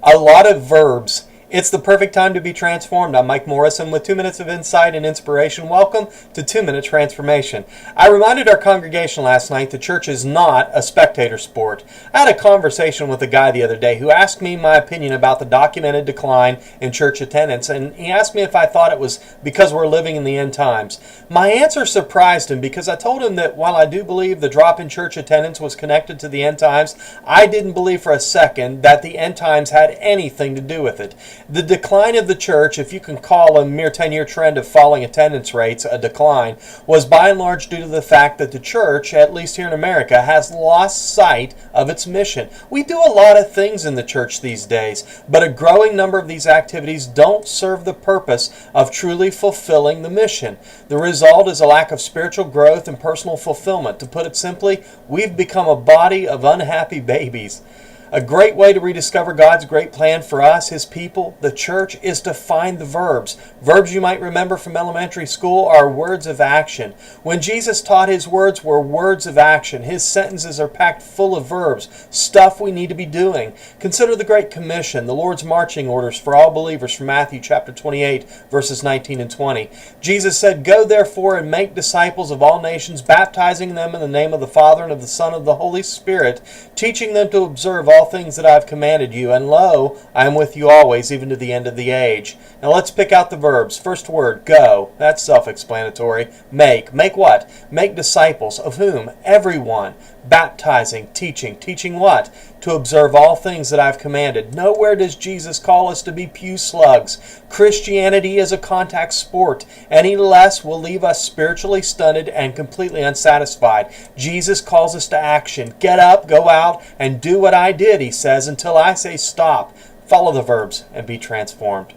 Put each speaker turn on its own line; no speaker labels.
A lot of verbs. It's the perfect time to be transformed. I'm Mike Morrison with 2 minutes of insight and inspiration. Welcome to 2 Minute Transformation. I reminded our congregation last night the church is not a spectator sport. I had a conversation with a guy the other day who asked me my opinion about the documented decline in church attendance, and he asked me if I thought it was because we're living in the end times. My answer surprised him because I told him that while I do believe the drop in church attendance was connected to the end times, I didn't believe for a second that the end times had anything to do with it. The decline of the church, if you can call a mere 10-year trend of falling attendance rates a decline, was by and large due to the fact that the church, at least here in America, has lost sight of its mission. We do a lot of things in the church these days, but a growing number of these activities don't serve the purpose of truly fulfilling the mission. The result is a lack of spiritual growth and personal fulfillment. To put it simply, we've become a body of unhappy babies. A great way to rediscover God's great plan for us, His people, the church, is to find the verbs. Verbs you might remember from elementary school are words of action. When Jesus taught, His words were words of action. His sentences are packed full of verbs, stuff we need to be doing. Consider the Great Commission, the Lord's marching orders for all believers from Matthew chapter 28, verses 19 and 20. Jesus said, "Go therefore and make disciples of all nations, baptizing them in the name of the Father and of the Son and of the Holy Spirit, teaching them to observe all things that I have commanded you, and lo, I am with you always, even to the end of the age." Now let's pick out the verbs. First word, go. That's self-explanatory. Make. Make what? Make disciples. Of whom? Everyone. Baptizing, teaching. Teaching what? To observe all things that I've commanded. Nowhere does Jesus call us to be pew slugs. Christianity is a contact sport. Any less will leave us spiritually stunted and completely unsatisfied. Jesus calls us to action. Get up, go out, and do what I did, He says, until I say stop. Follow the verbs and be transformed.